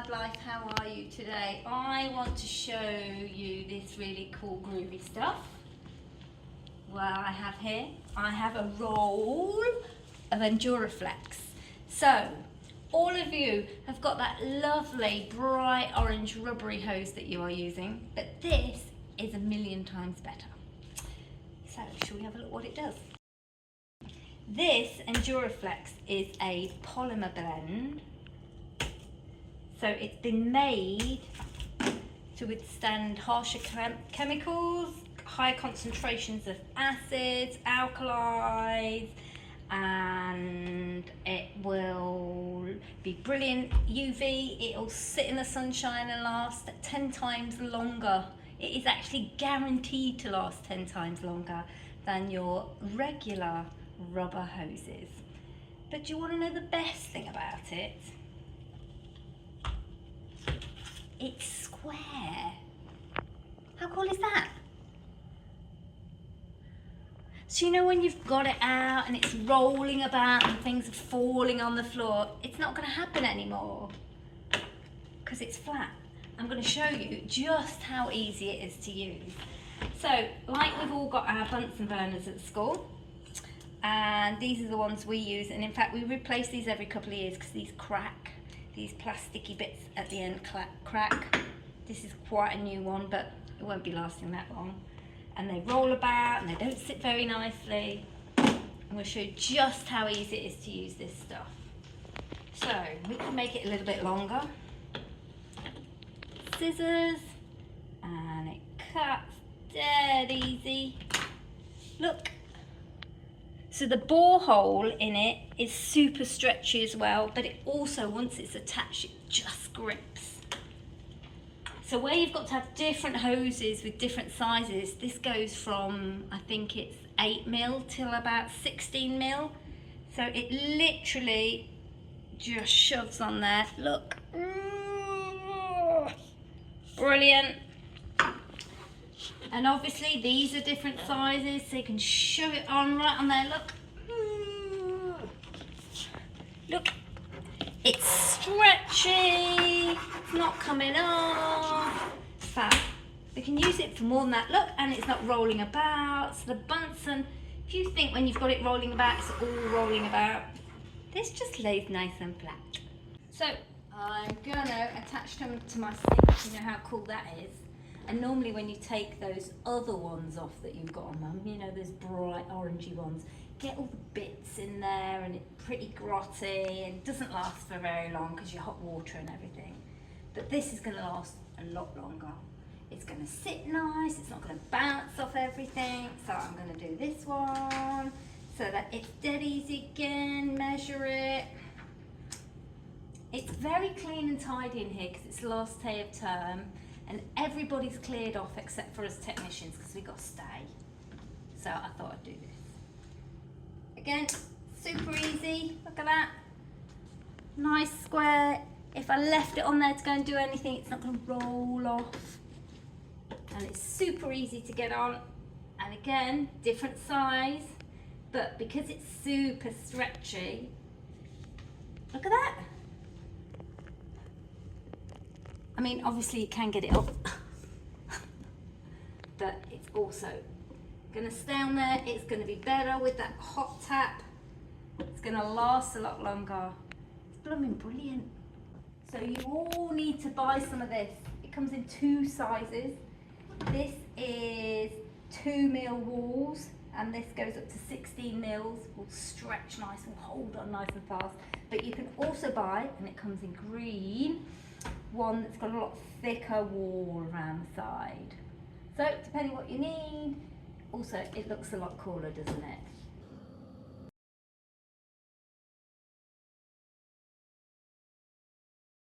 LaBLiFe, how are you today? I want to show you this really cool groovy stuff. What I have here, I have a roll of EnduraFlex. So, all of you have got that lovely bright orange rubbery hose that you are using, but this is a million times better. So, shall we have a look what it does? This EnduraFlex is a polymer blend. So it's been made to withstand harsher chemicals, high concentrations of acids, alkalis, and it will be brilliant UV. It'll sit in the sunshine and last 10 times longer. It is actually guaranteed to last 10 times longer than your regular rubber hoses. But do you want to know the best thing about it? It's square. How cool is that? So you know when you've got it out and it's rolling about and things are falling on the floor, it's not going to happen anymore because it's flat. I'm going to show you just how easy it is to use. So like we've all got our Bunsen burners at school, and these are the ones we use, and in fact we replace these every couple of years because these crack. These plasticky bits at the end crack. This is quite a new one, but it won't be lasting that long. And they roll about and they don't sit very nicely. I'm going to show you just how easy it is to use this stuff. So we can make it a little bit longer. Scissors, and it cuts dead easy. Look. So the bore hole in it is super stretchy as well, but it also, once it's attached, it just grips. So where you've got to have different hoses with different sizes, this goes from, I think it's 8mm till about 16mm. So it literally just shoves on there. Look. Brilliant. And obviously these are different sizes, so you can shove it on right on there. Look. Look. It's stretchy. It's not coming off. Fab. We can use it for more than that. Look, and it's not rolling about. So the Bunsen, if you think when you've got it rolling about, it's all rolling about, this just lays nice and flat. So I'm gonna attach them to my sink. You know how cool that is. And normally when you take those other ones off that you've got on them, you know, those bright orangey ones, get all the bits in there and it's pretty grotty and it doesn't last for very long because you're hot water and everything. But this is going to last a lot longer. It's going to sit nice, it's not going to bounce off everything. So I'm going to do this one so that it's dead easy again, measure it. It's very clean and tidy in here because it's the last day of term. And everybody's cleared off except for us technicians because we've got to stay. So I thought I'd do this. Again, super easy. Look at that. Nice square. If I left it on there to go and do anything, it's not going to roll off. And it's super easy to get on. And again, different size. But because it's super stretchy, look at that. I mean, obviously you can get it up, but it's also going to stay on there. It's going to be better with that hot tap. It's going to last a lot longer. It's blooming brilliant. So you all need to buy some of this. It comes in 2 sizes. This is 2mm walls, and this goes up to 16mm. Will stretch nice, will hold on nice and fast. But you can also buy, and it comes in green, one that's got a lot thicker wall around the side. So depending what you need, also it looks a lot cooler, doesn't it?